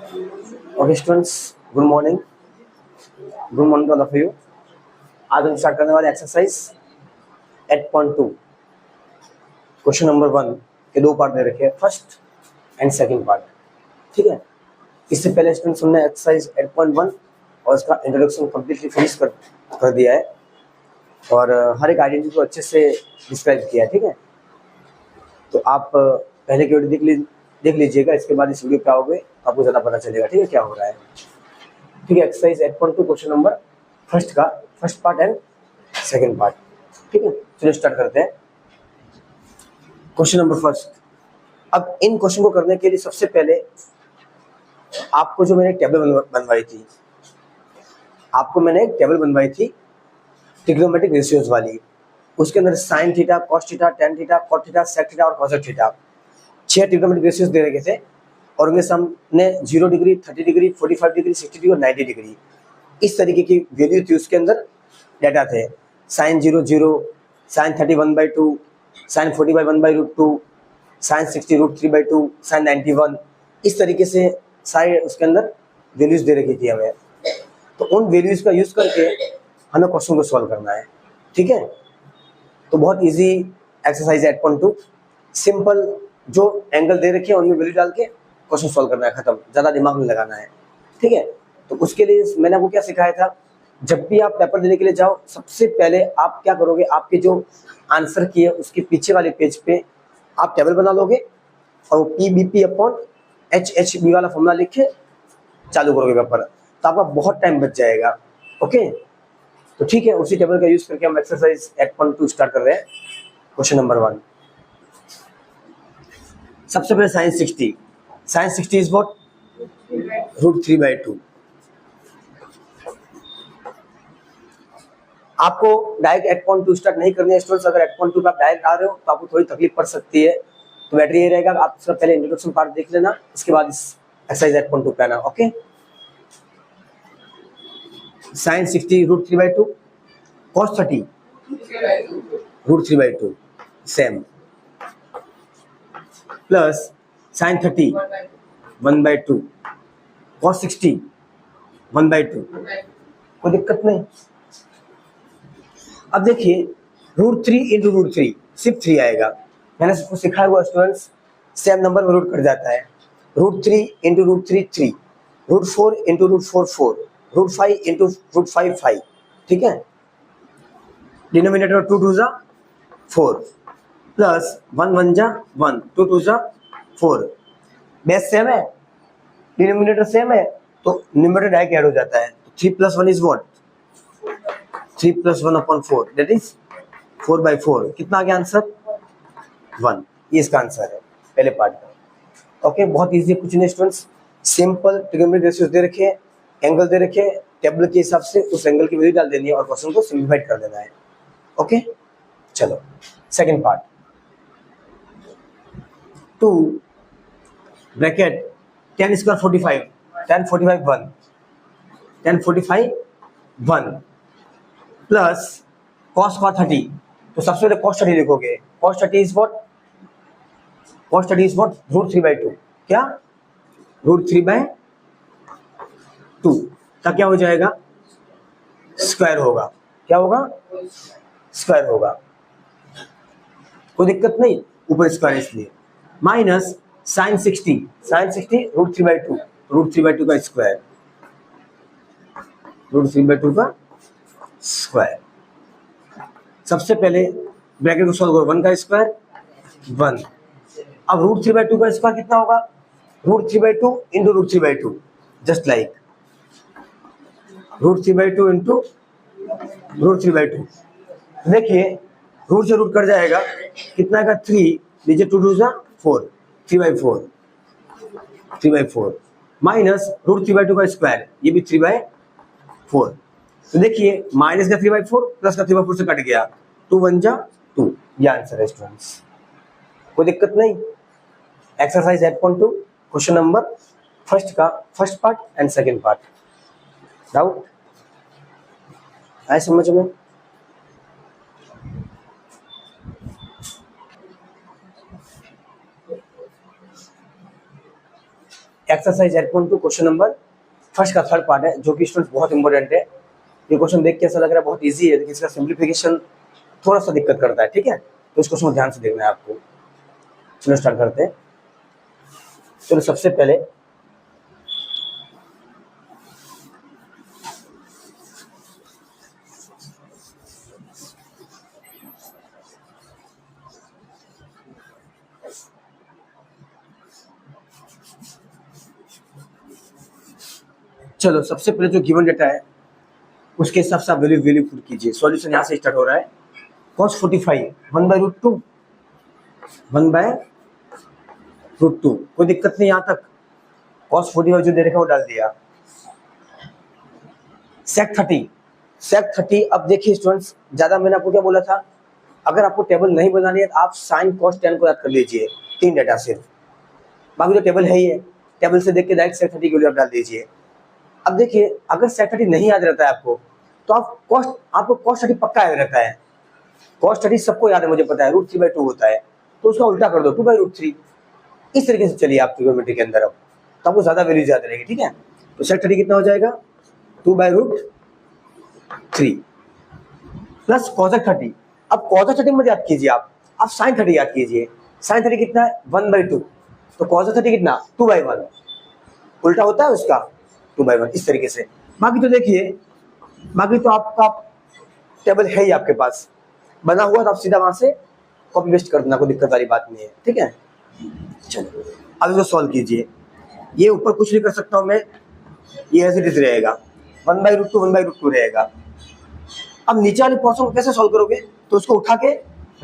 Okay students, good morning to all of you. आज हम start करने वाले एक्सरसाइज 8.2 क्वेश्चन नंबर 1 के दो पार्ट दे रखे हैं, फर्स्ट एंड सेकंड पार्ट। ठीक है, इससे पहले स्टूडेंट्स हमने एक्सरसाइज 8.1 और इसका इंट्रोडक्शन कम्प्लीटली फिनिश कर दिया है और हर एक आइडेंटिटी को अच्छे से डिस्क्राइब किया है। ठीक है, तो आप पहले की वीडियो देख लीजिएगा, इसके बाद इस वीडियो पे आओगे आपको ज़्यादा पता चलेगा। ठीक है, क्या हो रहा है। ठीक है, एक्सरसाइज 8.2 क्वेश्चन नंबर फर्स्ट का first part and second part. ठीक है, चलिए स्टार्ट करते हैं। Question number first. अब इन क्वेश्चन को करने के लिए सबसे पहले आपको जो मैंने टेबल बनवाई थी ट्रिग्नोमेट्रिक रेशियोज वाली, उसके अंदर sine theta, cos theta, tan theta, cot theta, sec theta और कॉसेक थीटा 6 ट्रिग्नोमेट्रिक रेशियोज दे रखे थे और उनमें से हमने 0 डिग्री, 30 डिग्री, 45 डिग्री, 60 डिग्री और 90 डिग्री इस तरीके की वैल्यू थी। उसके अंदर डाटा थे sine 0 0, sine 30 1/2, sine 45 1/√2, sine 60 √3/2, sine 91, इस तरीके से सारे उसके अंदर वैल्यूज दे रखी थी हमें। तो उन वैल्यूज का यूज करके हमें क्वेश्चन को सॉल्व करना है। ठीक है, तो बहुत इजी एक्सरसाइज 8.2, सिंपल, जो एंगल दे रखे हैं उनमें वैल्यू डाल के क्वेश्चन सॉल्व करना है, खत्म, ज़्यादा दिमाग नहीं लगाना है। ठीक है, तो उसके लिए मैंने आपको क्या सिखाया था, जब भी आप पेपर देने के लिए जाओ सबसे पहले आप क्या करोगे, आपके जो आंसर किए उसके पीछे वाले पेज पे आप टेबल बना लोगे और PBP/HHB वाला फॉर्मूला लिख के चालू करोगे पेपर, तो आपका बहुत टाइम बच जाएगा। ओके, तो ठीक है, उसी टेबल का यूज करके हम एक्सरसाइज 8.2 स्टार्ट कर रहे हैं। क्वेश्चन नंबर 1, सबसे पहले साइन 60 इज व्हाट, √3/2। आपको डायरेक्ट 8.2 स्टार्ट नहीं करनी है स्टूडेंट्स। अगर 8.2 पे आप डायरेक्ट आ रहे हो तो आपको थोड़ी तकलीफ पड़ सकती है, तो बेटर ये रहेगा आप सबसे पहले इंट्रोडक्शन पार्ट देख लेना, इसके बाद इस एक्सरसाइज 8.2 पे आना। ओके, sine 60 √3/2, cos 30 √3/2 same, plus sine 30 1/2, cos 60 1/2, कोई दिक्कत नहीं। अब देखिए √3 इंटू √3 सिर्फ 3 आएगा। मैंने सबको सिखाया हुआ स्टूडेंट्स, सेम नंबर में रूट कर जाता है। √3 इंटू √3 3, √4 इंटू √4 4, √5 इंटू √5 5। ठीक है, डिनोमिनेटर 2 2 जा 4, प्लस 1 1 जा 1, 2 2 जा 4। बेस सेम है, डिनोमिनेटर सेम है, तो न्यूमरेटर डायरेक्ट ऐड हो जाता है। 3 + 1 इज व्हाट, 3 + 1/4, दैट इज 4/4। कितना आ गया आंसर, 1। ये इसका आंसर है पहले पार्ट का। ओके, बहुत इजी, कुछ नहीं स्टूडेंट्स, सिंपल ट्रिग्नोमेट्रिक रेशियोज दे रखे हैं, एंगल दे रखे हैं, टेबल के हिसाब से उस एंगल की वैल्यू डाल देनी है और क्वेश्चन को सिंप्लीफाइड कर देना है। ओके, चलो second part, 2 bracket tan square 45, tan 45 1, tan 45 1, plus cos 30। तो सबसे पहले cos 30 लिखोगे, cos 30 is what, cos 30 is what, √3/2। क्या, √3/2 का क्या हो जाएगा, स्क्वायर होगा। क्या होगा, स्क्वायर होगा, कोई दिक्कत नहीं, ऊपर स्क्वायर इसलिए, माइनस साइन 60 √3/2, √3/2 का स्क्वायर, √3/2 का स्क्वायर। सबसे पहले ब्रैकेट को सॉल्व करो, 1 का स्क्वायर 1। अब √3/2 का स्क्वायर कितना होगा, √3/2 इंटू √3/2, जस्ट लाइक √3/2 इंटू √3/2। देखिए रूट से रूट कट जाएगा, कितना का 3, नीचे 2 2 जा 4, 3/4 माइनस √3/2 का स्क्वायर, ये भी 3/4। तो देखिए माइनस का 3/4 प्लस का 3/4 से कट गया, 2 1 जा 2, ये आंसर है स्टूडेंट्स, कोई दिक्कत नहीं। एक्सरसाइज 8.2 क्वेश्चन नंबर फर्स्ट का first part and second part. Doubt आए समझ में, एक्सरसाइज 8.2 क्वेश्चन नंबर फर्स्ट का थर्ड पार्ट है, जो कि स्टूडेंट्स बहुत इंपॉर्टेंट है। ये क्वेश्चन देख के ऐसा लग रहा है बहुत इजी है, लेकिन इसका सिंप्लीफिकेशन थोड़ा सा दिक्कत करता है, ठीक है। तो इस क्वेश्चन को ध्यान से देखना है आपको। चलो स्टार्ट करते हैं। चलो सबसे पहले जो गिवन डेटा है उसके हिसाब से आप वैल्यू पुट कीजिए। सॉल्यूशन यहाँ से स्टार्ट हो रहा है। cos 45 1/√2 1/√2, कोई दिक्कत नहीं यहाँ तक। cos 45 जो दे रखा है वो डाल दिया। sec 30 अब देखिए स्टूडेंट्स, ज्यादा मैंने आपको क्या बोला था, अगर आपको टेबल नहीं बनानी है तो आप sin cos tan को याद कर लीजिए, 3 डेटा सिर्फ, बाकी जो टेबल है ही है, टेबल से देख के डायरेक्ट sec 30 की वैल्यू आप डाल दीजिए। अब देखिए अगर sec 30 नहीं याद रहता है आपको, तो आपको cos 30 पक्का याद रहता है। cos 30 सबको याद है, मुझे पता है, √3/2 होता है, तो उसका उल्टा कर दो 2/√3। इस तरीके से चलिए आप ट्रिग्नोमेट्री के अंदर, अब तो आपको ज्यादा वैल्यू याद रहेगी, ठीक है। तो sec 30 कितना हो जाएगा, 2/√3 प्लस cosec 30। अब cosec 30 मत याद कीजिए आप sin 30 याद कीजिए। sin 30 कितना है, 1/2, तो cosec 30 कितना, 2/1, उल्टा होता है उसका 2/1, इस तरीके से। बाकी तो देखिए, बाकी तो आपका टेबल है ही आपके पास बना हुआ, तो आप सीधा वहां से कॉपी पेस्ट कर देना, कोई दिक्कत वाली बात नहीं है, ठीक है। चलो अब इसको सॉल्व कीजिए। ये ऊपर कुछ नहीं कर सकता हूं मैं, ये ऐसे इट रहेगा, 1/√2 रहेगा। अब नीचे वाले पोर्शन को कैसे सॉल्व करोगे, तो उसको उठा के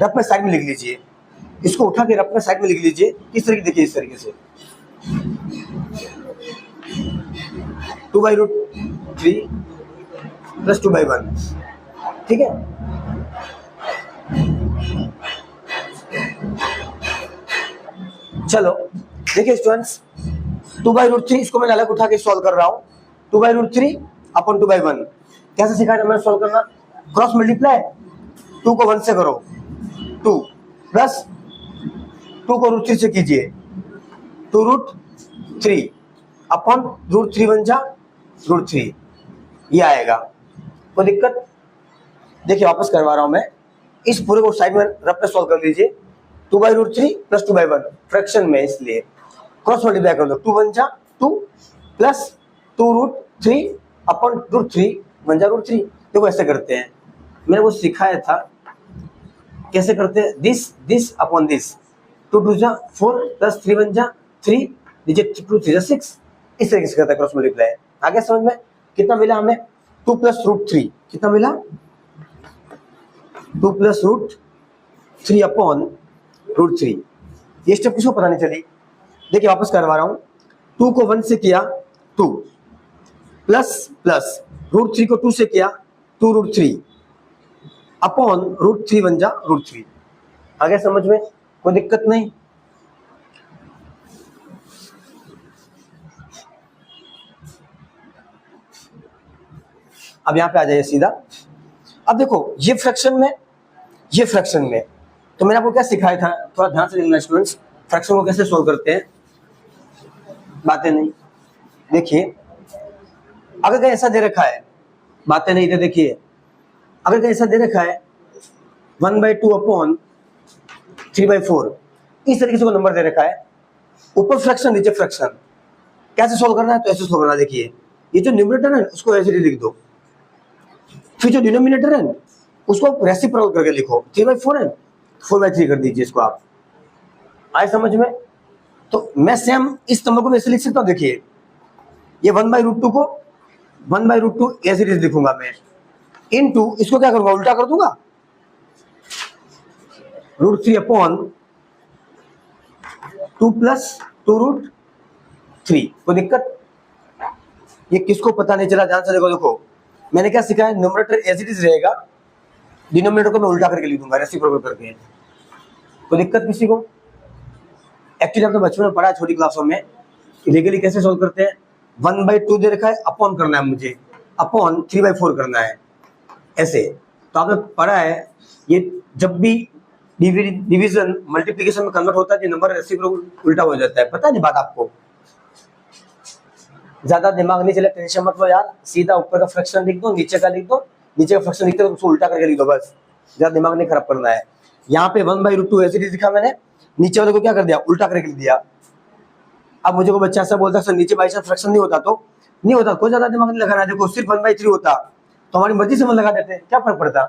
रफ में साइड में लिख लीजिए। इसको उठा के रफ में साइड में लिख लीजिए। किस तरीके, देखिए इस तरीके से 2/√3 प्लस 2/1, ठीक है। चलो देखिए स्टूडेंट्स, 2/√3 इसको मैं अलग उठा के सॉल्व कर रहा हूँ। 2/√3 अपन 2/1 कैसे सिखाया था मैंने सॉल्व करना, क्रॉस मल्टीप्लाई, 2 को 1 से करो, 2 प्लस 2 को √3 से कीजिए, 2√3 अपन √3 बन जा √3, ये आएगा। कोई दिक्कत, देखिए वापस करवा रहा हूं मैं। इस पूरे को साइड में रफ पे सॉल्व कर लीजिए। 2/√3 प्लस 2/1 फ्रैक्शन में, इसलिए क्रॉस मल्टीप्लाई कर दो, 2 बन जा 2 प्लस 2√3 अपन √3 बन जा √3। देखो ऐसे करते हैं, मैंने वो सिखाया था कैसे करते हैं, दिस अपॉन दिस, 2 2 जा 4 प्लस 3 बन जा 3, नीचे 2 3 जा 6, इस तरीके से करता है क्रॉस मल्टीप्लाई। आगे समझ में, कितना मिला हमें, 2 प्लस √3, कितना मिला, 2 प्लस √3 अपॉन √3। ये स्टेप किसको पता नहीं चली, देखिए वापस करवा रहा हूं। 2 को 1 से किया 2 प्लस प्लस √3 को 2 से किया 2√3 अपॉन √3 बन जा √3। आगे समझ में, कोई दिक्कत नहीं। अब यहां पे आ जाइए सीधा। अब देखो ये फ्रैक्शन में तो मैंने आपको क्या सिखाया था, थोड़ा ध्यान से देखना स्टूडेंट्स, फ्रैक्शन को कैसे सोल्व करते हैं, बातें नहीं। देखिए अगर कहीं ऐसा दे रखा है, बातें नहीं थे, देखिए अगर कहीं ऐसा दे रखा है 1/2 अपॉन 3/4, इस तरीके से कोई नंबर दे रखा है, ऊपर फ्रैक्शन नीचे फ्रैक्शन, कैसे सोल्व करना है, तो ऐसे सोल्व करना। देखिए ये जो न्यूमरेटर है उसको ऐसे लिख दो, फिर जो डिनोमिनेटर है उसको रेसिप्रोकल करके लिखो, 3/4 है 4/3 कर दीजिए इसको आप। आए समझ में, तो मैं सेम इस नंबर को वैसे लिख सकता हूँ। देखिए ये 1/√2 को 1/√2 ऐसे लिखूंगा मैं, इनटू इसको क्या करूंगा, उल्टा कर दूंगा, √3 अपॉन 2 प्लस 2√3। कोई दिक्कत, ये किसको पता नहीं चला, ध्यान से देखो मैंने क्या सिखाया, न्यूमरेटर एज इट इज रहेगा, डिनोमिनेटर को मैं उल्टा करके लिख दूंगा, रेसिप्रोकल करके। कोई दिक्कत किसी को, एक्चुअली आपने बचपन में पढ़ा है छोटी क्लासों में, इलीगली कैसे सोल्व करते हैं। 1/2 दे रखा है, अपॉन करना है मुझे, अपॉन 3/4 करना है, ऐसे। तो आपने पढ़ा है, ये जब भी डिवीजन मल्टीप्लिकेशन में कन्वर्ट होता है, जो नंबर रेसिप्रोकल उल्टा हो जाता है, पता नहीं बात आपको। ज्यादा दिमाग नहीं चले, टेंशन मत लो यार, सीधा ऊपर का फ्रैक्शन लिख दो, नीचे का लिख दो, नीचे का फ्रैक्शन लिखते हो तो उसको उल्टा करके लिख दो, बस ज्यादा दिमाग नहीं खराब करना है। यहाँ पे 1/√2 ऐसे लिखा मैंने, नीचे वाले को क्या कर दिया, उल्टा करके लिख दिया। अब मुझे को बच्चा ऐसा बोलता सर नीचे बाई चांस फ्रैक्शन नहीं होता, तो नहीं होता, कोई ज्यादा दिमाग नहीं लगाना है, देखो सिर्फ 1/3 होता तो हमारी मर्जी से मन लगा देते, क्या फर्क पड़ता,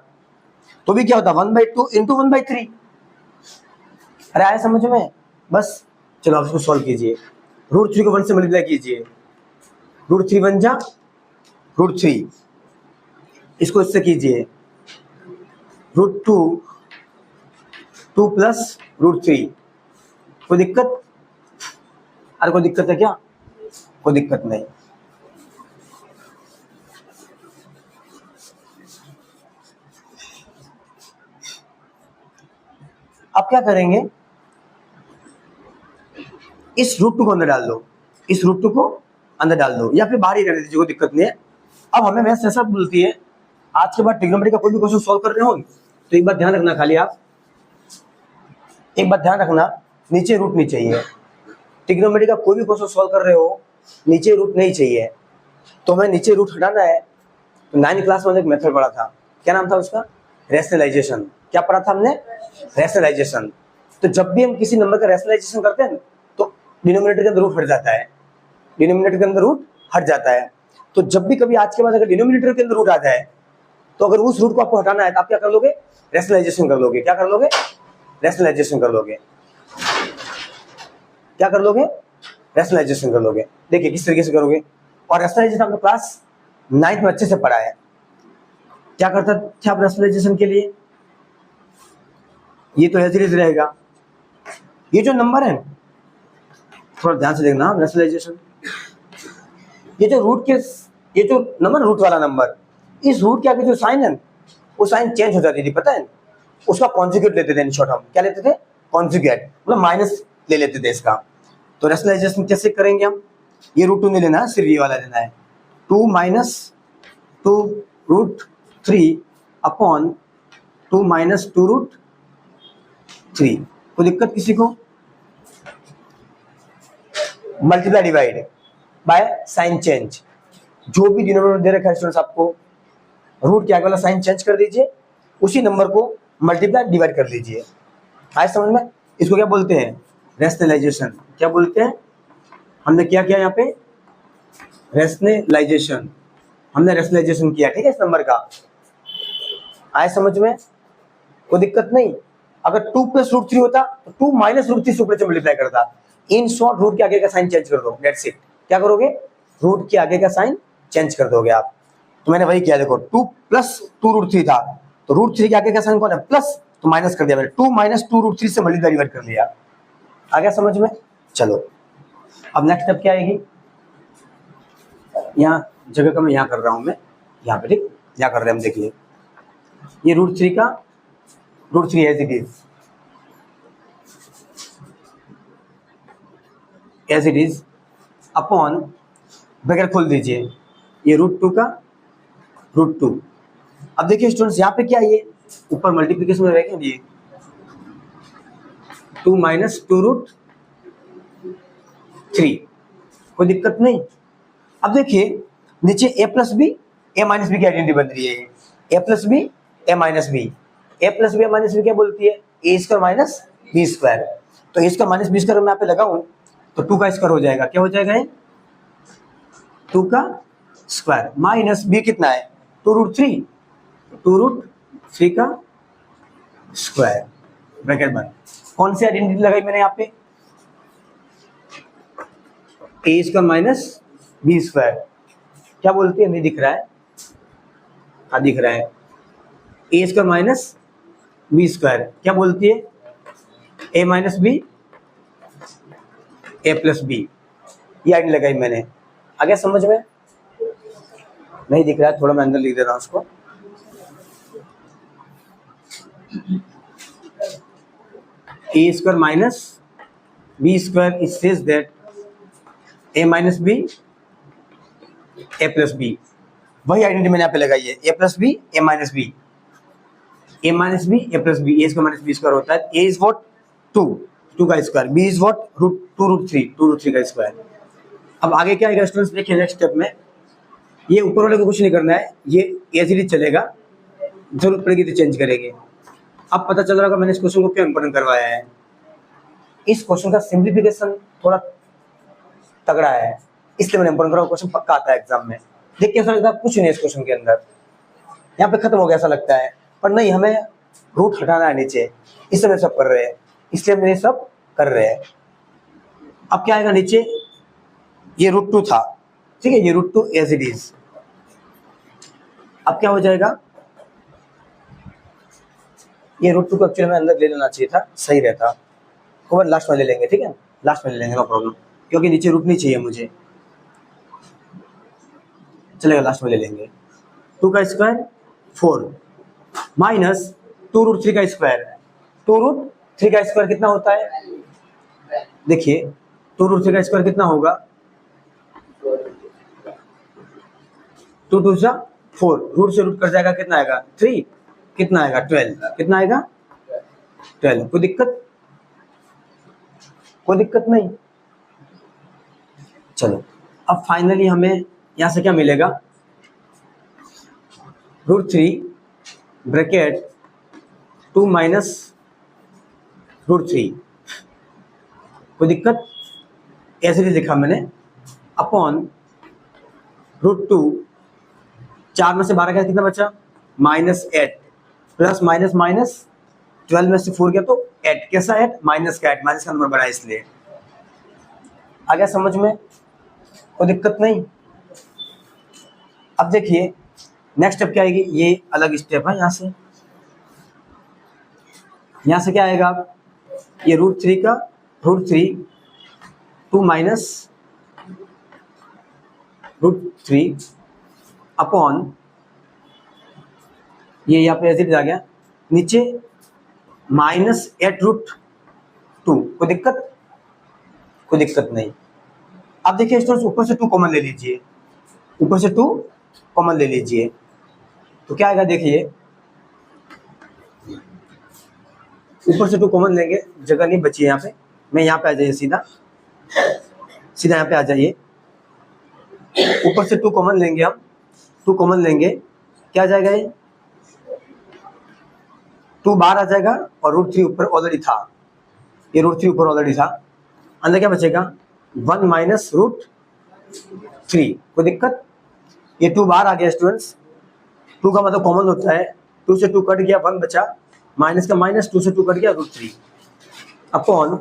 तो भी क्या होता 1/2 इंटू 1/3। अरे आया समझ में, बस चलो आप इसको सॉल्व कीजिए। √3 को 1 से मल्टीप्लाई कीजिए, √3 बन जा √3, इसको इससे कीजिए √2 2 प्लस √3। कोई दिक्कत? अरे कोई दिक्कत है क्या? कोई दिक्कत नहीं। अब क्या करेंगे, इस √2 को अंदर डाल दो, इस √2 को अंदर डाल दो, या फिर बाहर ही रहने दीजिए, कोई दिक्कत नहीं है। अब हमें मैथ्स ऐसा बोलती है, आज के बाद ट्रिग्नोमेट्री का कोई भी क्वेश्चन सॉल्व कर रहे हो तो एक बात ध्यान रखना, खाली आप एक बात ध्यान रखना, नीचे रूट नहीं चाहिए। ट्रिग्नोमेट्री का कोई भी क्वेश्चन सॉल्व कर रहे हो, नीचे रूट नहीं चाहिए, तो हमें नीचे रूट हटाना है। तो 9th क्लास में एक मेथड पढ़ा था, क्या नाम था उसका, रैशनलाइजेशन। क्या पढ़ा था हमने, रैशनलाइजेशन। तो जब भी हम किसी नंबर का रैशनलाइजेशन करते हैं तो डिनोमिनेटर के अंदर रूट हट जाता है, डिनोमिनेटर के अंदर रूट हट जाता है। तो जब भी कभी आज के बाद अगर डिनोमिनेटर के अंदर रूट आ जाए, तो अगर उस रूट को आपको हटाना है तो आप क्या कर लोगे, रैशनलाइजेशन कर लोगे। क्या कर लोगे, रैशनलाइजेशन कर लोगे। क्या कर लोगे, रैशनलाइजेशन कर लोगे। देखिए किस तरीके से करोगे, और रैशनलाइजेशन आपने क्लास 9th में अच्छे से पढ़ा है। क्या करता थे आप रैशनलाइजेशन के लिए, ये तो ऐसे ही रहेगा, ये जो नंबर है थोड़ा ध्यान से देखना, रैशनलाइजेशन, ये जो रूट के, ये जो नंबर रूट वाला नंबर, इस रूट के आगे जो साइन है वो साइन चेंज हो जाती थी, पता है, उसका कॉन्जुगेट लेते थे। इन शॉर्ट हम क्या लेते थे, कॉन्जुगेट, मतलब माइनस ले लेते थे इसका। तो रैशनलाइजेशन कैसे करेंगे हम, ये √2 नहीं लेना है, सिर्फ ये वाला लेना है, 2 - 2 √3 अपॉन 2 - 2 √3। कोई दिक्कत किसी को, multiply divide by sine change. जो भी डिनोमिनेटर दे रखा है स्टूडेंट्स आपको, रूट के आगे वाला साइन चेंज कर दीजिए, उसी नंबर को मल्टीप्लाई डिवाइड कर लीजिए। आए समझ में, इसको क्या बोलते हैं, रैशनलाइजेशन। क्या बोलते हैं, हमने क्या किया यहाँ पे, रैशनलाइजेशन, हमने रैशनलाइजेशन किया, ठीक है, इस नंबर का। आए समझ में, कोई दिक्कत नहीं। अगर 2 + √3 होता तो 2 - √3 से ऊपर से मल्टीप्लाई करता। इन शॉर्ट रूट के आगे का साइन चेंज कर दो, दैट्स इट। क्या करोगे, रूट के आगे का साइन चेंज कर दोगे आप। तो मैंने वही किया, देखो 2 + 2 √3 था, तो √3 के आगे का साइन कौन है, प्लस, तो माइनस कर दिया मैंने, 2 - 2 √3 से मल्टीप्लाई डिवाइड कर लिया। आ गया समझ में, चलो अब नेक्स्ट स्टेप क्या आएगी, यहाँ जगह का मैं यहाँ कर रहा हूँ, मैं यहाँ पे, ठीक, यहाँ कर रहे हैं हम, देखिए ये √3 का √3 as it is upon, bracket खोल दीजिए, ये √2 का √2। अब देखिए स्टूडेंट्स यहाँ पे क्या है, ये ऊपर मल्टीप्लिकेशन में रहेगा, ये 2 - 2 √3, कोई दिक्कत नहीं। अब देखिए नीचे a + b a - b की आइडेंटिटी बन रही है, a + b a - b, a + b a - b क्या बोलती है, a² - b²। तो a² - b² मैं यहाँ पे लगाऊं तो 2 का स्क्वायर हो जाएगा, क्या हो जाएगा ये, 2 का स्क्वायर माइनस b कितना है, 2 √3, 2 √3 का स्क्वायर, ब्रैकेट बंद। कौन सी आइडेंटिटी लगाई मैंने यहाँ पे, a² - b², क्या बोलती है, नहीं दिख रहा है, हाँ दिख रहा है, a² - b², क्या बोलती है, a - b a + b, ये आइडेंटिटी लगाई मैंने। आ गया समझ में, नहीं दिख रहा है, थोड़ा मैं अंदर लिख दे रहा हूँ उसको, a² - b², it says that a - b a + b, वही आइडेंटिटी मैंने यहाँ पे लगाई है, a + b a - b, a - b a + b, a² - b² होता है, a is what 2 का स्क्वायर, b is what √2 √3 का स्क्वायर। अब आगे क्या आएगा स्टूडेंट्स, देखिए नेक्स्ट स्टेप में ये ऊपर वाले को कुछ नहीं करना है, ये एज इट इज चलेगा, जरूरत पड़ेगी तो चेंज करेंगे। अब पता चल रहा होगा मैंने इस क्वेश्चन को क्यों इंपोर्टेंट करवाया है। इस क्वेश्चन का सिंप्लीफिकेशन थोड़ा तगड़ा है, इसलिए मैंने इंपोर्टेंट करवाया। क्वेश्चन पक्का आता है एग्जाम में। देख के ऐसा लगता है कुछ नहीं है इस क्वेश्चन के अंदर, यहाँ पे खत्म हो गया ऐसा लगता है, पर नहीं, हमें रूट हटाना है नीचे, इसलिए हम सब कर रहे हैं, इसलिए हम ये सब कर रहे हैं। अब क्या आएगा नीचे, ये √2 था, ठीक है, ये √2 एज इट इज। अब क्या हो जाएगा, ये √2 को एक्चुअली हमें अंदर ले लेना चाहिए था, सही रहता। कॉमन लास्ट में ले लेंगे, ठीक है, लास्ट में ले लेंगे, नो प्रॉब्लम, क्योंकि नीचे रूट नहीं चाहिए मुझे, चलेगा, लास्ट में ले लेंगे। 2 का स्क्वायर 4 माइनस 2√3 का स्क्वायर, 2√3 का स्क्वायर कितना होता है, देखिए 2√3 का स्क्वायर कितना होगा, 2 2 जा 4, रूट से रूट कर जाएगा, कितना आएगा 3, कितना आएगा 12, कितना आएगा 12। कोई दिक्कत, कोई दिक्कत नहीं। चलो अब फाइनली हमें यहां से क्या मिलेगा, √3 ब्रैकेट 2 माइनस √3, कोई दिक्कत, ऐसे ही लिखा मैंने, अपॉन √2, 4 में से 12 का कितना बचा, -8, प्लस माइनस माइनस 12 में से 4 गया तो 8, कैसा 8, माइनस का 8, माइनस का नंबर बड़ा है इसलिए। आ गया समझ में, कोई दिक्कत नहीं। अब देखिए नेक्स्ट स्टेप क्या आएगी, ये अलग स्टेप है, यहाँ से क्या आएगा, ये √3 का √3 2 माइनस √3 अपॉन, ये यहाँ पे ऐसे आ गया नीचे, -8√2, कोई दिक्कत, कोई दिक्कत नहीं। अब देखिए स्टूडेंट्स ऊपर से 2 कॉमन ले लीजिए, ऊपर से 2 कॉमन ले लीजिए, तो क्या आएगा, देखिए ऊपर से 2 कॉमन लेंगे, जगह नहीं बची है यहाँ पे, मैं यहाँ पे आ जाइए, सीधा सीधा यहाँ पे आ जाइए, ऊपर से 2 कॉमन लेंगे हम, 2 कॉमन लेंगे, क्या आ जाएगा, ये 2 बाहर आ जाएगा, और √3 ऊपर ऑलरेडी था, ये √3 ऊपर ऑलरेडी था, अंदर क्या बचेगा 1 माइनस √3, कोई दिक्कत, ये 2 बाहर आ गया स्टूडेंट्स, 2 का मतलब कॉमन होता है, 2 से 2 कट गया, 1 बचा, माइनस का माइनस, 2 से 2 कट गया, √3 अपॉन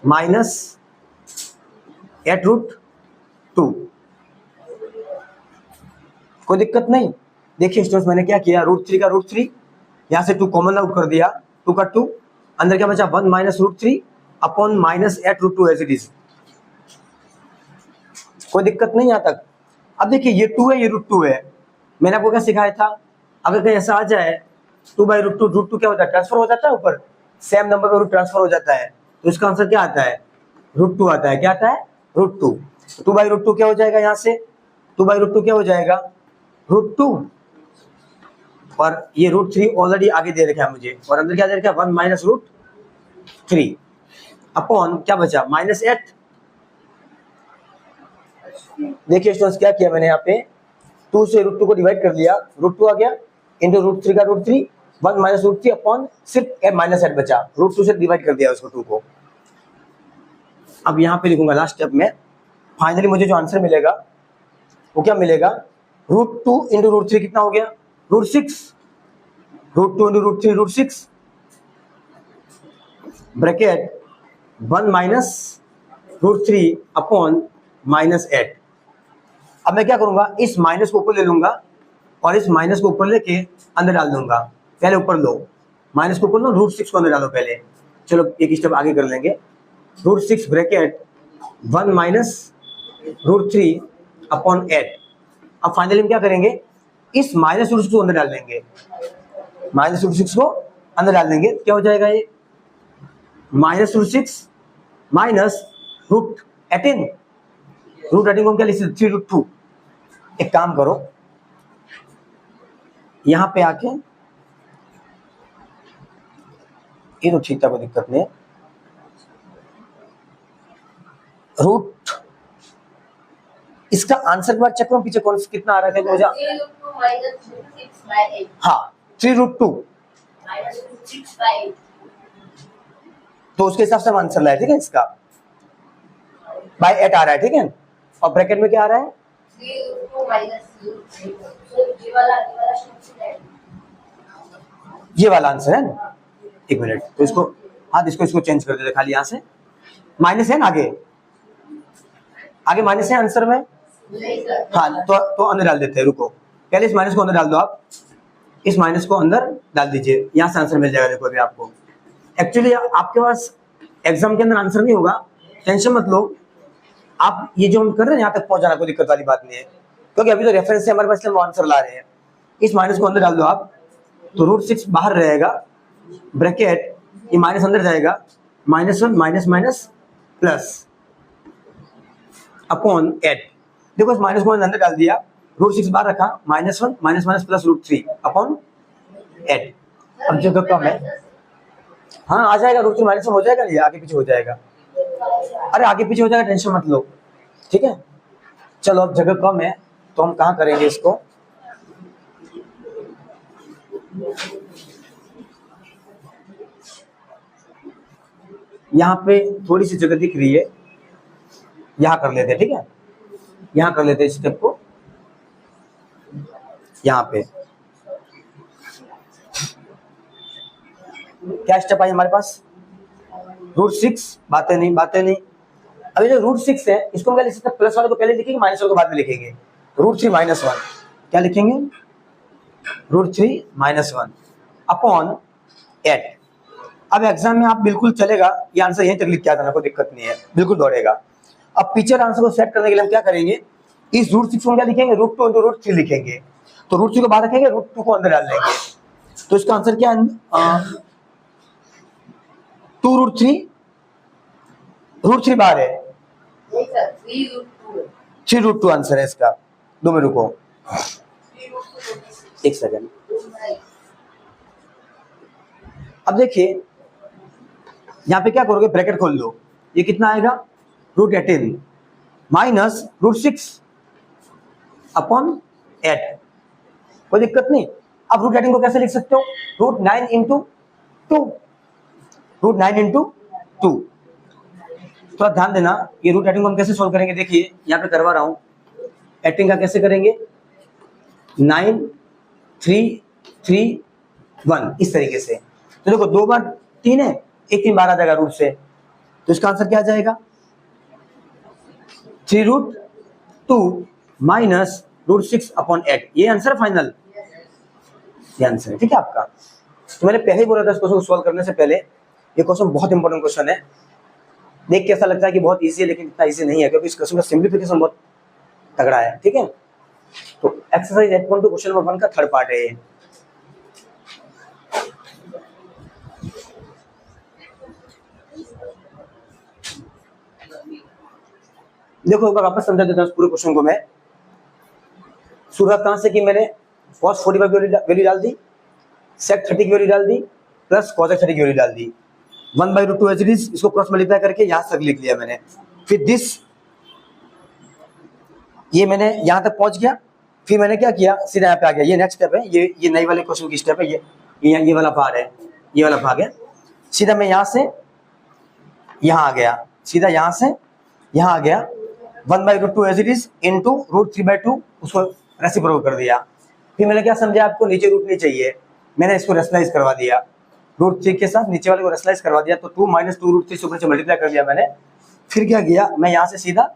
-8√2, कोई दिक्कत नहीं। देखिए स्टूडेंट्स मैंने क्या किया, √3 का √3, यहाँ से 2 कॉमन आउट कर दिया, 2 का 2, अंदर क्या बचा 1 minus √3 upon -8√2 as it is, कोई दिक्कत नहीं यहाँ तक। अब देखिए ये 2 है, ये √2 है, मैंने आपको क्या सिखाया था, अगर कहीं ऐसा आ जाए 2/√2, √2 क्या होता है, ट्रांसफर हो जाता है, ऊपर सेम नंबर पर रूट ट्रांसफर हो जाता है, तो इसका आंसर क्या आता है, √2 आता है, क्या आता है, √2, 2/√2 क्या हो जाएगा, यहाँ से 2/√2 क्या हो जाएगा, √2, और ये √3 ऑलरेडी आगे दे रखा है मुझे, और अंदर क्या दे रखा है 1 माइनस √3 अपॉन क्या बचा -8। देखिए स्टूडेंट्स क्या किया मैंने यहाँ पे, 2 से √2 को डिवाइड कर लिया, √2 आ गया, इंटू √3 का √3, 1 माइनस √3 अपॉन सिर्फ -8 बचा, √2 से डिवाइड कर दिया उसको 2 को। अब यहाँ पे लिखूंगा लास्ट स्टेप में, फाइनली मुझे जो आंसर मिलेगा वो क्या मिलेगा, √2 इंटू √3 कितना हो गया, √6, √2 इंटू √3 √6 ब्रैकेट 1 माइनस √3 अपॉन -8। अब मैं क्या करूंगा, इस माइनस को ऊपर ले लूंगा, और इस माइनस को ऊपर लेके अंदर डाल दूंगा, पहले ऊपर लो, माइनस को ऊपर लो, √6 को अंदर डालो पहले, चलो एक स्टेप आगे कर लेंगे, √6 ब्रैकेट 1 माइनस √3 अपॉन 8। अब फाइनली हम क्या करेंगे, इस -√6 को अंदर डाल देंगे, -√6 को अंदर डाल देंगे, क्या हो जाएगा ये -√6 माइनस √18, √18 को हम क्या लिख सकते 3√2। एक काम करो, यहां पे आके, ये तो ठीक था, कोई दिक्कत नहीं, इसका आंसर के बाद चेक करो पीछे कौन कितना आ रहा है, मुझे हाँ 3√2 तो उसके हिसाब से हम आंसर लाए, ठीक है, इसका बाय 8 आ रहा है, ठीक है, और ब्रैकेट में क्या आ रहा है, ये वाला आंसर है ना। एक मिनट, तो इसको हाँ इसको चेंज कर देते खाली, यहाँ से माइनस है ना, आगे माइनस है आंसर में, हाँ तो अंदर डाल देते हैं, रुको पहले इस माइनस को अंदर डाल दो, आप इस माइनस को अंदर डाल दीजिए, यहाँ से आंसर मिल जाएगा। देखो अभी आपको एक्चुअली आपके पास एग्जाम के अंदर आंसर नहीं होगा, टेंशन मत लो, आप ये जो हम कर रहे हैं यहाँ तक पहुंच जाना कोई दिक्कत वाली बात नहीं है, क्योंकि अभी तो रेफरेंस से हमारे पास हम आंसर ला रहे हैं। इस माइनस को अंदर डाल दो आप, तो √6 बाहर रहेगा, ब्रैकेट ये माइनस अंदर जाएगा, -1 माइनस माइनस प्लस अपॉन 8। देखो इस माइनस को अंदर डाल दिया, √6 बाहर रखा, -1 माइनस माइनस प्लस √3 अपॉन 8। अब जगह कम है, हाँ आ जाएगा, √3 माइनस हो जाएगा, ये आगे पीछे हो जाएगा, अरे आगे पीछे हो जाएगा, टेंशन मत लो, ठीक है। चलो अब जगह कम है तो हम कहाँ करेंगे इसको, यहाँ पे थोड़ी सी जगह दिख रही है, यहाँ कर लेते हैं, ठीक है, यहाँ कर लेते हैं स्टेप को, यहाँ पे क्या स्टेप आई हमारे पास, √6, बातें नहीं। अभी जो √6 है इसको हम क्या लिख सकते हैं, प्लस वाले को पहले लिखेंगे, माइनस वाले को बाद में लिखेंगे। √3 - 1 क्या लिखेंगे, √3 - 1 अपॉन 8। अब एग्जाम में आप बिल्कुल चलेगा, ये आंसर यहीं तक लिख के आ जाना, कोई दिक्कत नहीं है, बिल्कुल दौड़ेगा। अब पिक्चर आंसर को सेट करने के लिए हम क्या करेंगे, इस √6 को क्या लिखेंगे, √2 × √3 लिखेंगे, तो √3 को बाहर रखेंगे, √2 को अंदर डाल देंगे, तो इसका आंसर क्या है, 2√3, √3 बाहर है, 3√2 आंसर है इसका। 2 मिनट रुको, एक सेकंड। अब देखिए यहाँ पे क्या करोगे, ब्रैकेट खोल दो, ये कितना आएगा, √18 माइनस √6 अपॉन 8, कोई दिक्कत नहीं। अब √18 को कैसे लिख सकते हो, √9 × 2, √9 × 2। थोड़ा ध्यान देना, ये √18 को हम कैसे सोल्व करेंगे, देखिए यहाँ पे करवा रहा हूँ, 18 का कैसे करेंगे, 9 3 3 1 इस तरीके से। तो देखो 2 बार 3 है, 1 3 बार आ जाएगा रूट से, तो इसका आंसर क्या आ जाएगा, 3√2 माइनस √6 अपॉन 8, ये आंसर फाइनल, ये आंसर है, ठीक है आपका। तो मैंने पहले ही बोला था इस क्वेश्चन को सॉल्व करने से पहले, ये क्वेश्चन बहुत इंपॉर्टेंट क्वेश्चन है। देख के ऐसा लगता है कि बहुत इजी है, लेकिन इतना इजी नहीं है, क्योंकि इस क्वेश्चन का सिंप्लीफिकेशन बहुत तगड़ा है, ठीक है। तो एक्सरसाइज 8.2 क्वेश्चन नंबर 1 का थर्ड पार्ट है ये। देखो एक बार वापस समझा देता हूँ पूरे क्वेश्चन को मैं। शुरुआत कहां से की मैंने, cos 45 वैल्यू डाल दी, sec 30 की वैल्यू डाल दी, प्लस cos 30 की वैल्यू डाल दी, 1/√2 एज इट इज, इसको क्रॉस मल्टीप्लाई करके यहां तक लिख लिया मैंने। फिर दिस, ये मैंने यहां तक पहुंच गया, फिर मैंने क्या किया, सीधा यहाँ पे आ गया, ये नेक्स्ट स्टेप है, ये नई वाले क्वेश्चन की स्टेप है, ये वाला भाग है, ये वाला भाग है। सीधा मैं यहाँ से यहाँ आ गया, सीधा यहाँ से यहाँ आ गया, 1/√2 एज इट इज इंटू √3/2, उसको रेसिप्रोकल कर दिया। फिर मैंने क्या समझा, आपको नीचे रूट नहीं चाहिए, मैंने इसको रेशनलाइज करवा दिया, √3 के साथ नीचे वाले को रेशनलाइज करवा दिया, तो 2 - 2√3 से ऊपर से मल्टीप्लाई कर दिया मैंने। फिर क्या किया, मैं यहाँ से सीधा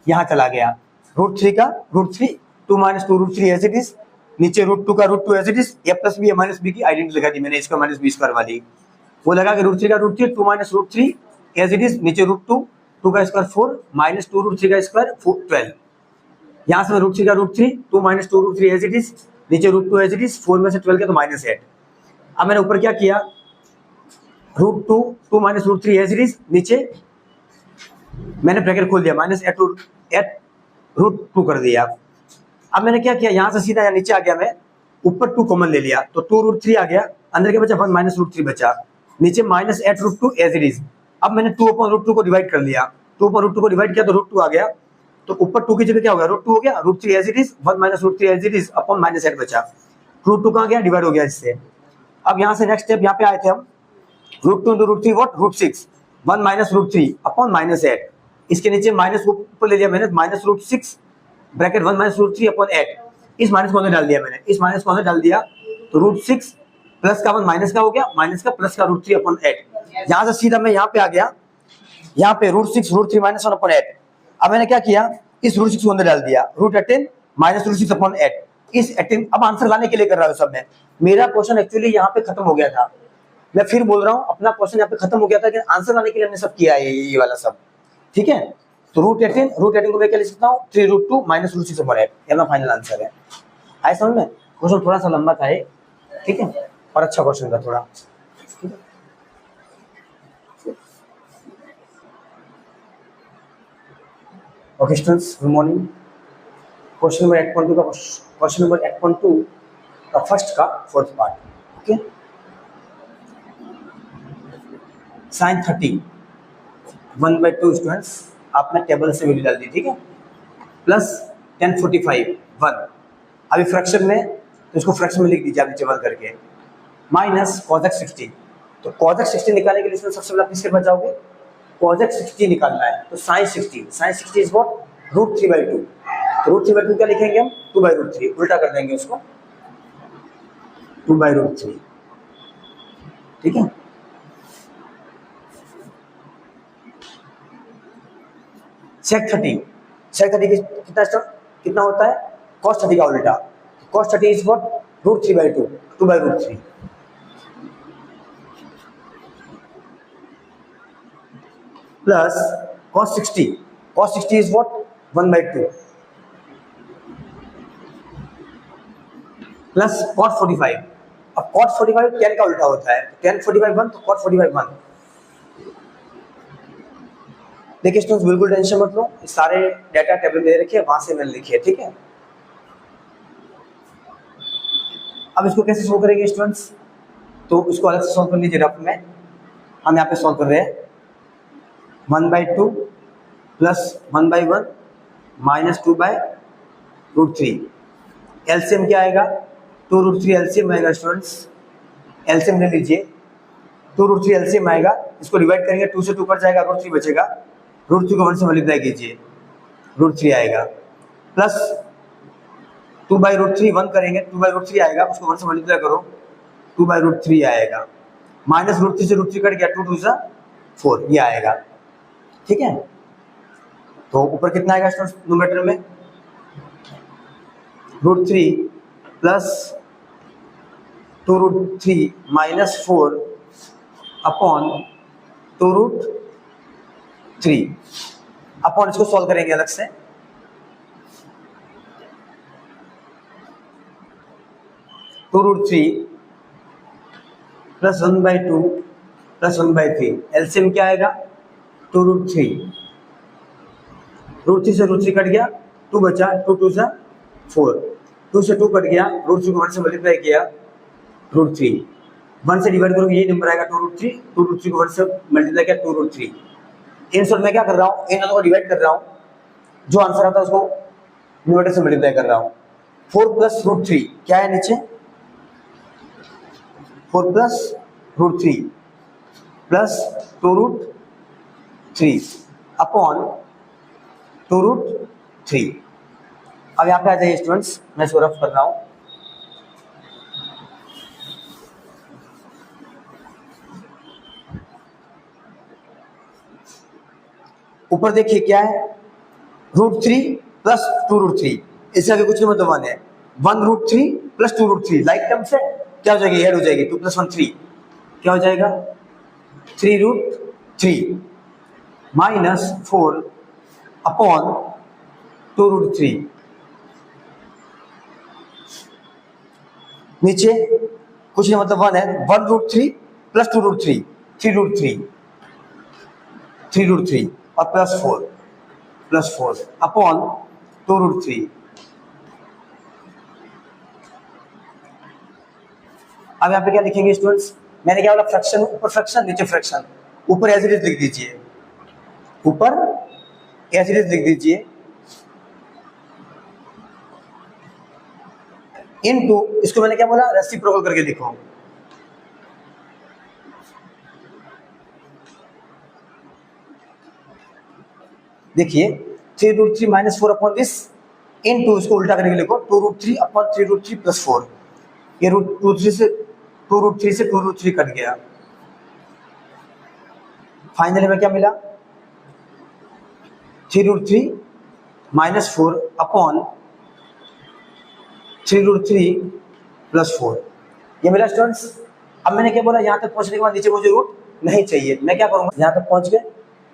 यहाँ चला गया, √3 का √3, 2 - 2√3 एज इट इज, नीचे √2 का √2 as it is, A plus B A minus B की आइडेंटिटी लगा दी मैंने, इसका माइनस बी स्क्वायर वाली, वो लगा के √3 का √3, 2 - √3 एज इट इज, नीचे √2, 2 का स्क्वायर 4 माइनस 2√3 का स्क्वायर 12। यहाँ से मैं √3 का √3, 2 - 2√3 एज इट इज, नीचे √2 एज इट इज, 4 में से 12 के तो -8। अब मैंने ऊपर क्या किया, √2, 2 - √3 एज इट इज, नीचे मैंने ब्रैकेट खोल दिया, -8√2 कर दिया। अब मैंने क्या किया, यहाँ से सीधा यहाँ नीचे आ गया, मैं ऊपर 2 कॉमन ले लिया, तो 2√3 आ गया, अंदर क्या बचा 1 - √3 बचा, नीचे -8√2 एज इट इज। अब मैंने 2/√2 को डिवाइड कर लिया, 2/√2 को डिवाइड किया तो √2 आ गया, तो ऊपर 2 की जगह क्या हो गया, √2 हो गया, √3 as it is, 1 minus √3 as it is upon -8 बचा। √2 कहाँ गया, डिवाइड हो गया इससे। अब यहाँ से नेक्स्ट स्टेप यहाँ पे आए थे हम, √2 into √3 व्हाट, √6, 1 माइनस √3 अपॉन -8। इसके नीचे माइनस ऊपर ले लिया मैंने, -√6 ब्रैकेट 1 माइनस √3 अपॉन 8। इस माइनस को अंदर डाल दिया मैंने, इस माइनस को अंदर डाल दिया, तो √6 प्लस का 1 माइनस का हो गया, माइनस का प्लस का √3 अपॉन 8। यहाँ से सीधा मैं यहाँ पे आ गया, यहाँ पे √6 √3 माइनस 1 अपॉन 8। अब मैंने क्या किया, इस √6 को अंदर डाल दिया, √18 माइनस √6 अपॉन 8। इस 18 अब आंसर लाने के लिए कर रहा हूँ सब में। मेरा क्वेश्चन एक्चुअली यहाँ पे खत्म हो गया था, मैं फिर बोल रहा हूँ, अपना क्वेश्चन यहाँ पे खत्म हो गया था, लेकिन आंसर लाने के लिए हमने सब किया है ये वाला सब, ठीक है। तो √18 को मैं क्या लिख सकता हूँ, 3√2 माइनस √6 अपॉन 8, ये अपना फाइनल आंसर है। आए समझ में? क्वेश्चन थोड़ा सा लंबा था ये, ठीक है, और अच्छा क्वेश्चन था थोड़ा, ठीक है। Okay students, good morning. Question number 8.2 का क्वेश्चन नंबर 8.2 का फर्स्ट का fourth part, okay. sin 30 1/2 students, आपने टेबल से वैल्यू डाल दी, ठीक है, प्लस 1045 1। अभी फ्रैक्शन में, तो इसको फ्रैक्शन में लिख दीजिए आप नीचे 1 करके, माइनस cosec 60। तो cosec 60 निकालने के लिए इसमें सबसे पहले किसके पास जाओगे, cosec 60 निकालना है, तो sin 60 इज व्हाट, √3/2। तो √3/2 क्या लिखेंगे हम, 2/√3, उल्टा कर देंगे उसको, 2/√3, ठीक है। sec 30 कितना होता है, cos 30 का उल्टा, cos 30 is what, √3/2, 2/√3, plus cos 60 is what, 1/2, plus cot 45। अब cot 45 tan का उल्टा होता है, tan 45 1, तो cot 45 1। देखिए स्टूडेंट्स, बिल्कुल टेंशन मत लो, सारे डाटा टेबल में दे रखे हैं, वहां से मैंने लिखे, ठीक है। अब इसको कैसे सोल्व करेंगे स्टूडेंट्स, तो इसको अलग से सोल्व कर लीजिए रफ में। हम यहाँ पे सोल्व कर रहे हैं 1/2 प्लस 1/1 माइनस 2/√3। एलसीएम क्या आएगा, 2√3 एलसीएम आएगा स्टूडेंट्स, एलसीएम ले लीजिए, 2√3 एलसीएम आएगा। इसको डिवाइड करेंगे, 2 से 2 कट जाएगा, √3 बचेगा, √3 को 1 से मल्टीप्लाई कीजिए, √3 आएगा, प्लस 2/√3 1 करेंगे, 2/√3 आएगा, उसको 1 से मल्टीप्लाई करो, 2/√3 आएगा, माइनस √3 से √3 कट गया, 2 2 सा 4, ये आएगा, ठीक है। तो ऊपर कितना आएगा स्टूडेंट्स, न्यूमरेटर में √3 प्लस 2√3 माइनस 4 अपॉन 2√3 अपॉन, इसको सॉल्व करेंगे अलग से, √3 प्लस 1/2 प्लस 1/3, एलसीएम क्या आएगा, 2√3, √3 से √3 कट गया, 2 बचा, 2 2 सा 4, 2 से 2 कट गया, √3 को 1 से मल्टीप्लाई किया, √3, 1 से डिवाइड करोगे यही नंबर आएगा 2√3, 2√3 को 1 से मल्टीप्लाई किया, 2√3। इन सब में क्या कर रहा हूँ, इन दोनों को डिवाइड कर रहा हूँ, जो आंसर आता है उसको न्यूमरेटर से मल्टीप्लाई कर रहा हूँ। 4 प्लस √3 क्या है नीचे, 4 प्लस √3 प्लस 2√3 अपॉन 2√3। अब यहाँ पे आ जाइए स्टूडेंट्स, मैं इसको रफ कर रहा हूँ, ऊपर देखिए क्या है, √3 प्लस 2√3, इससे आगे कुछ नहीं, मतलब 1 है, 1√3 प्लस 2√3, लाइक टर्म से क्या हो जाएगी, ऐड हो जाएगी, 2 + 1 3, क्या हो जाएगा 3√3 माइनस 4 अपॉन 2√3, नीचे कुछ नहीं, मतलब 1 है, 1√3 प्लस 2√3 3√3 और प्लस 4 अपॉन 2√3। अब यहाँ पे क्या लिखेंगे स्टूडेंट्स, मैंने क्या बोला, फ्रैक्शन, ऊपर फ्रैक्शन नीचे फ्रैक्शन, ऊपर एज इट इज लिख दीजिए, ऊपर एज इट इज लिख दीजिए, इनटू, इसको मैंने क्या बोला, रेसिप्रोकल करके लिखो। देखिए 3√3 माइनस 4 अपॉन दिस इनटू, इसको उल्टा करके लिखो 2√3 अपॉन 3√3 प्लस 4। ये √2√3 से 2√3 कट गया। फाइनली में क्या मिला, 3√3 माइनस 4 अपॉन 3√3 प्लस 4, ये मिला स्टूडेंट्स। अब मैंने क्या बोला, यहाँ तक पहुंचने के बाद नीचे मुझे रूट नहीं चाहिए, मैं क्या करूंगा, यहाँ तक पहुंच गए।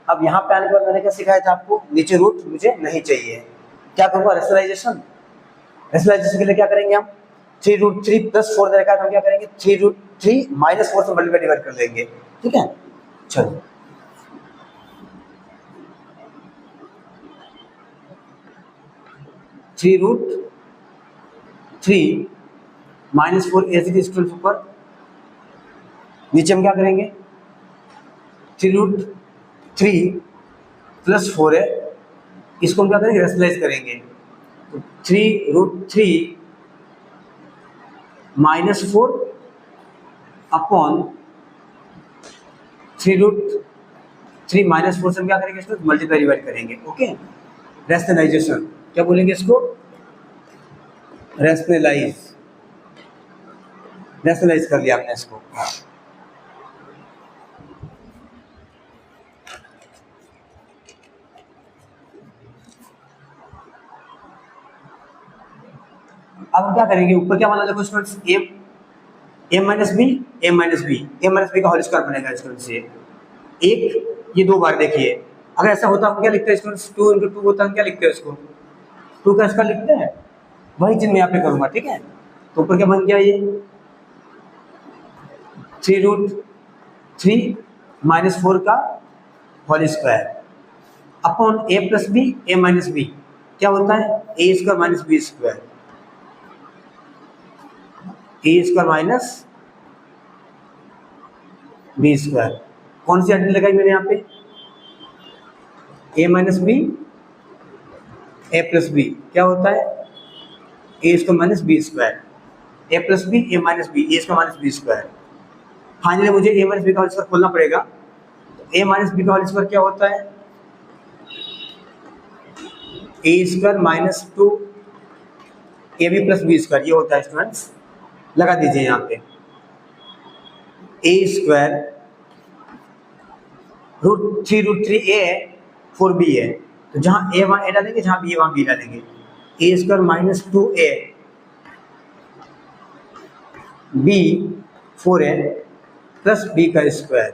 अब यहाँ पे आने के बाद मैंने क्या सिखाया था आपको, नीचे रूट मुझे नहीं चाहिए, क्या करूंगा, रेशनलाइजेशन। रेशनलाइजेशन के लिए क्या करेंगे हम, 3√3 प्लस 4 दे रखा है, हम क्या करेंगे 3√3 माइनस 4 से मल्टीप्लाई डिवाइड कर देंगे, ठीक है। चलो (3√3 माइनस 4 एज इट इज ऊपर, नीचे हम क्या करेंगे 3√3 प्लस 4 है, इसको हम क्या करेंगे, रेशनलाइज करेंगे। तो 3√3 माइनस 4 अपॉन 3√3 माइनस 4 से हम क्या करेंगे, इसको मल्टीप्लाई डिवाइड करेंगे, ओके। रेशनलाइजेशन क्या बोलेंगे इसको, रेशनलाइज कर लिया आपने इसको। अब हम क्या करेंगे, ऊपर क्या माना, देखो स्टूडेंट्स a माइनस बी का होल स्क्वायर बनेगा स्टूडेंट्स। ये 2 बार देखिए, अगर ऐसा होता हम क्या लिखते हैं स्टूडेंट्स, 2 × 2 होता हम क्या लिखते हैं उसको, 2 का स्क्वायर लिखते हैं, वही चीज मैं यहाँ पे करूंगा, ठीक है। तो ऊपर क्या बन गया, ये 3√3 माइनस 4 का whole square upon a plus B, a minus B क्या होता है, a square minus B square, a square minus B square. कौन सी आइडेंटिटी लगाई मैंने यहाँ पे, a minus B, a plus B क्या होता है, a square minus B square, a plus B, a minus B, a square minus B square. Finally मुझे a माइनस बी का होल स्क्वायर खोलना पड़ेगा। a माइनस बी का whole square क्या होता है, a square minus 2 A B plus B square, ये होता है स्टूडेंट्स, लगा दीजिए यहाँ पे a स्क्वायर √3 a है, 4b है, तो जहाँ a वहाँ a डालेंगे, जहाँ b वहाँ b डालेंगे, a square minus 2a b 4a plus b का स्क्वायर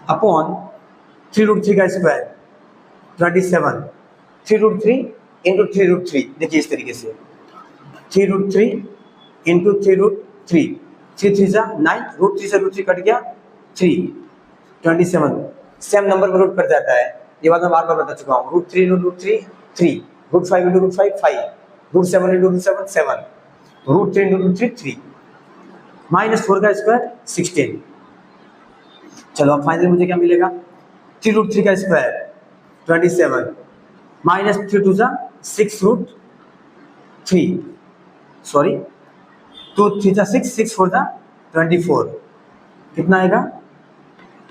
अपॉन 3√3 का स्क्वायर 27, 3√3 इंटू 3√3, देखिए इस तरीके से 3√3 इंटू 3√3, 3 जा 9, √3 से √3 कट गया 3, 27 सेम नंबर में रूट कट जाता है, ये बात मैं बार बार बता चुका हूँ। √3 into √3 3, √5 into √5 5, √7 into √7 7, √3 into √3 3, minus 4 का स्क्वायर 16। चलो अब फाइनली मुझे क्या मिलेगा, 3√3 का स्क्वायर 27 माइनस 3 2 जा 6√3, सॉरी 2 3 जा 6, 6 4 जा 24, कितना आएगा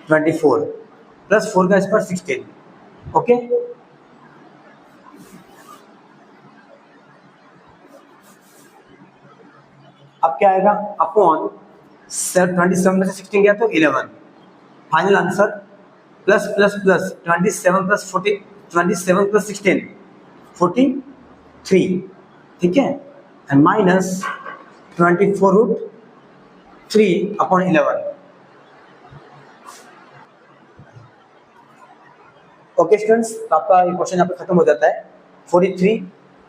24 प्लस 4 का स्क्वायर 16, ओके। अब क्या आएगा, अपॉन 27 में से 16 गया तो 11, final answer plus plus plus 27 plus 40, 27 plus 16 43, ठीक है, and minus 24√3 upon 11, okay students. तो आपका ये क्वेश्चन यहाँ पे खत्म हो जाता है, 43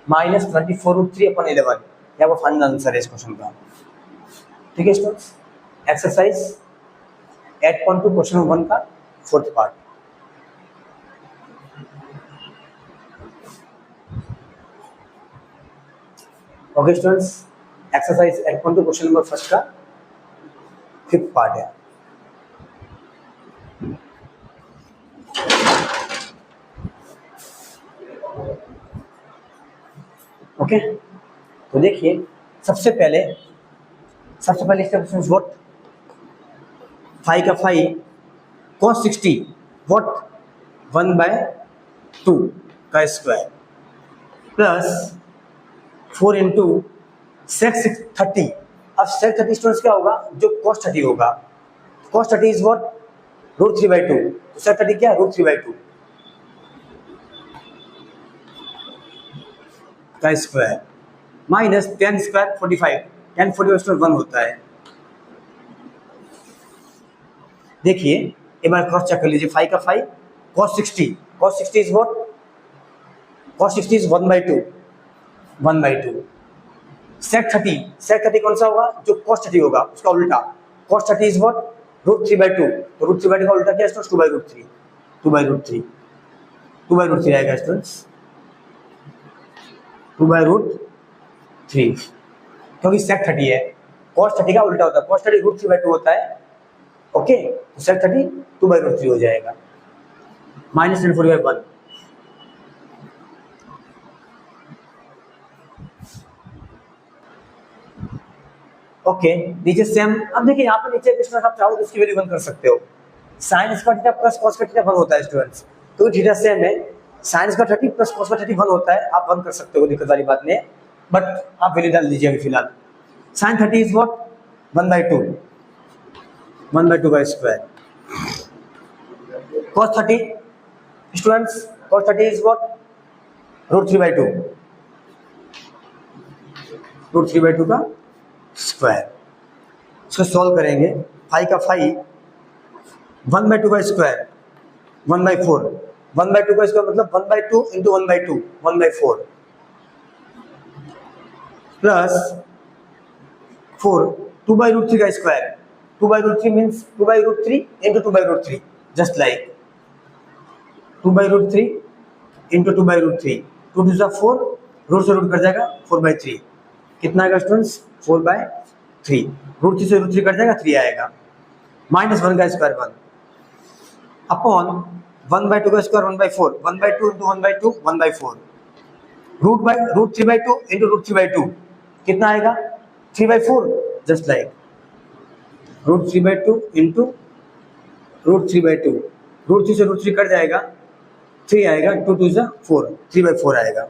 माइनस 24√3 अपॉन 11, ये आपका फाइनल आंसर है इस क्वेश्चन का, ठीक है स्टूडेंट्स। एक्सरसाइज 8.2 क्वेश्चन 1 का 4th part. Okay students, exercise 8.2 question number 1 का 5th पार्ट है। ओके तो देखिए सबसे पहले स्टेप व्हाट, 5 का 5 cos 60 व्हाट 1/2 का स्क्वायर प्लस 4 इंटू sec 30। अब sec 30 स्टूडेंट्स क्या होगा, जो cos 30 होगा, cos 30 इज व्हाट √3/2, तो sec 30 क्या √3/2 का स्क्वायर माइनस 10 स्क्वायर 45, 10 45 स्क्वायर 1 होता है। देखिए एक बार क्रॉस चेक कर लीजिए, 5 का 5 cos 60 is what, cos 60 is 1/2 sec 30 कौन सा होगा, जो cos 30 होगा उसका उल्टा, cos 30 इज व्हाट √3/2, तो √3/2 का उल्टा क्या है, 2/√3 आएगा स्टूडेंट्स, 2/√3, क्योंकि sec 30 है, cos 30 का उल्टा होता है, cos 30 √3/2 होता है, ओके, तो sec 30 2/√3 हो जाएगा, माइनस 10/1। ओके नीचे सेम। अब देखिए यहाँ पे नीचे स्टूडेंट्स आप चाहो तो इसकी वैल्यू 1 कर सकते हो, sin square theta plus cos का थीटा 1 होता है स्टूडेंट्स, तो थीटा सेम है, sin स्क्वायर 30 प्लस cos का 30 1 होता है, आप 1 कर सकते हो, दिक्कत वाली बात नहीं है, बट आप वैल्यू डाल दीजिए अभी फिलहाल। sin 30 इज व्हाट 1/2 का square, cos 30 students, cos 30 is what √3/2 का स्क्वायर। इसको सॉल्व करेंगे, 5 का 5 1/2 का स्क्वायर 1/4, 1/2 का स्क्वायर मतलब 1/2 इंटू 1/2 1/4 प्लस 4 2/√3 का square, 2/√3 means 2/√3 into 2/√3, just like 2/√3 into 2/√3, 2 2 4, root से रूट कट जाएगा 4/3, कितना आएगा स्टूडेंट्स 4/3, √3 से √3 कट जाएगा 3 आएगा, माइनस 1 का स्क्वायर 1 अपॉन 1/2 का स्क्वायर 1/4, 1/2 इंटू 1/2 1/4, √3/2 इंटू √3/2 कितना आएगा 3/4, जस्ट लाइक √3/2 इंटू √3/2, √3 से √3 कट जाएगा 3 आएगा, 2 2 4, 3/4 आएगा।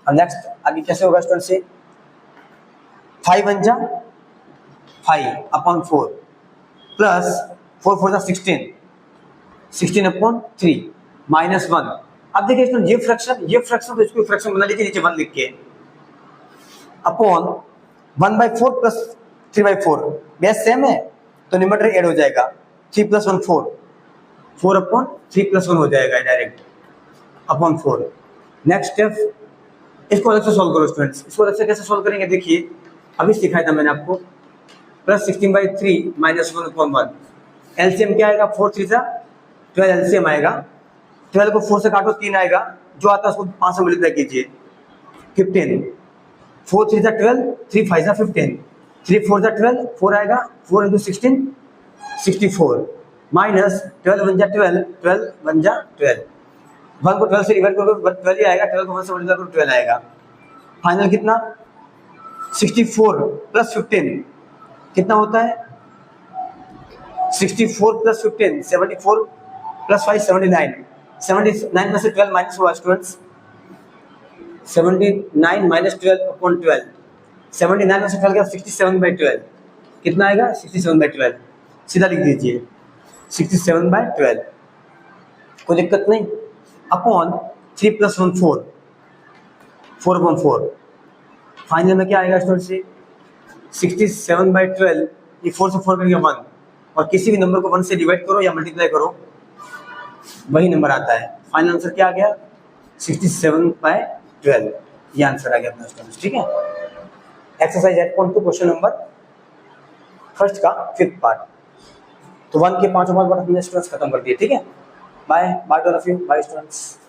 अब नेक्स्ट आगे कैसे होगा स्टूडेंट से, 5 1 जा 5 अपॉन 4 प्लस 4 4 जा 16 अपॉन 3 माइनस 1। अब देखिए स्टूडेंट ये फ्रैक्शन तो इसको फ्रैक्शन बना लीजिए, नीचे 1 लिख के, अपॉन 1/4 प्लस 3/4 बेस सेम है तो न्यूमरेटर ऐड हो जाएगा, 3 + 1 4 अपॉन 3 + 1 हो जाएगा डायरेक्ट अपॉन 4। नेक्स्ट स्टेप, इसको अलग से सॉल्व करो स्टूडेंट्स, इसको अलग से कैसे सॉल्व करेंगे देखिए, अभी सिखाया था मैंने आपको, प्लस 16/3 माइनस 1/1, एलसीएम क्या आएगा 4 3 जा 12 एलसीएम आएगा, 12 को 4 से काटो 3 आएगा, जो आता है उसको 5 से मल्टीप्लाई कीजिए 15, 4 3 जा 12, 3 5 जा 15, 3 4 जा 12, 4 आएगा, 4 इंटू 16 64 माइनस 12 1 जा 12, 12 1 जा 12, 1 को 12 से डिवाइड करो 12 ही आएगा, 12 को 1 से मल्टीप्लाई करो 12 आएगा, फाइनल कितना 64 प्लस 15 कितना होता है 64 प्लस 15 74 प्लस 5 79, 79 में से 12 माइनस हुआ स्टूडेंट्स, 79 माइनस 12 अपॉन 12, 79 में से 12 गया 67/12, कितना आएगा 67/12, सीधा लिख दीजिए 67/12, कोई दिक्कत नहीं, अपॉन 3 + 1 4, 4/4, फाइनल में क्या आएगा स्टूडेंट से 67/12, ये 4 से 4 करके 1, और किसी भी नंबर को 1 से डिवाइड करो या मल्टीप्लाई करो वही नंबर आता है, फाइनल आंसर क्या आ गया 67/12, ये आंसर आ गया अपना स्टूडेंट्स, ठीक है। एक्सरसाइज 8.2 क्वेश्चन नंबर फर्स्ट का 5th पार्ट, तो 1 के 5 पार्ट हमने स्टूडेंट्स खत्म कर दिए, ठीक है। Bye bye all of you, bye students.